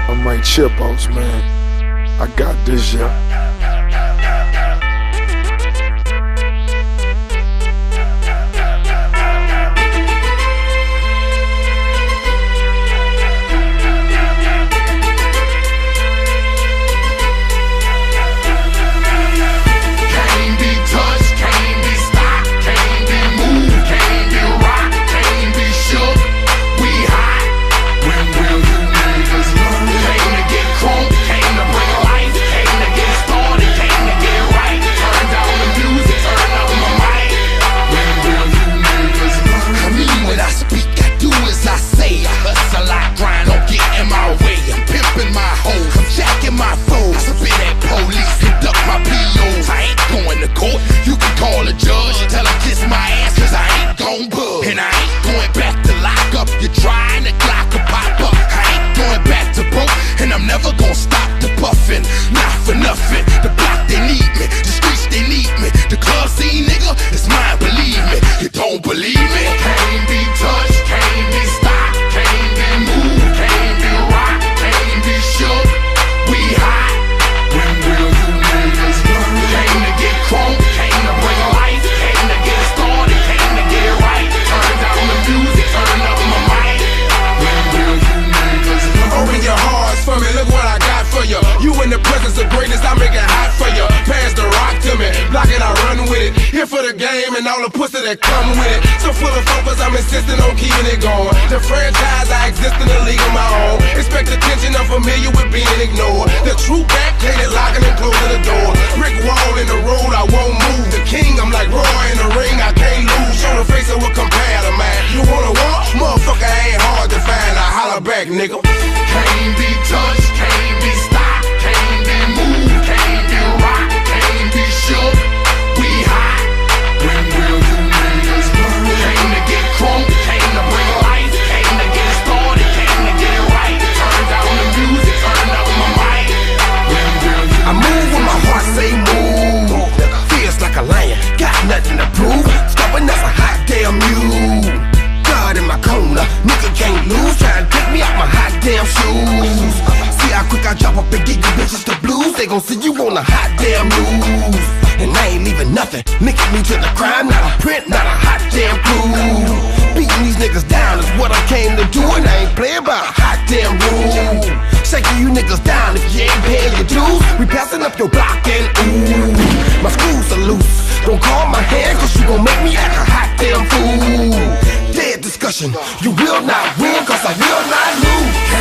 I'm Mike Chipos, man. I got this, yeah. In the presence of greatness, I make it hot for you. Pass the rock to me, block it, I run with it. Here for the game and all the pussy that come with it. So full of focus, I'm insisting on keeping it going. The franchise, I exist in a league of my own. Expect attention, I'm familiar with being ignored. The true back, hated locking and closing the door. Brick wall in the road, I won't move. The king, I'm like Roy in the ring, I can't lose. Show the face of what compare to man. You wanna walk? Motherfucker ain't hard to find. I holler back, nigga. Can't be touched, can't be stopped. Can't be moved, can't be rocked, can't be shook. We hot. When will you niggas learn? Came to get crunk, came to bring life, came to get started, came to get right. Turn down the music, turn up my mic. When will you I move when my heart say move. Feels like a lion, got nothing to prove. Stubborn as a hot damn mule. God in my corner, nigga can't lose. Try to take me out my hot damn shoes. See how quick I drop up and get you bitches the blues. They gon' see you on a hot damn news. And I ain't leaving nothing, linking me to the crime. Not a print, not a hot damn clue. Beating these niggas down is what I came to do. And I ain't playing by a hot damn rule. Shaking you niggas down if you ain't paying your dues. We passing up your block and ooh, my screws are loose. Don't call my hand cause you gon' make me act a hot damn fool. Dead discussion, you will not win cause I will not lose.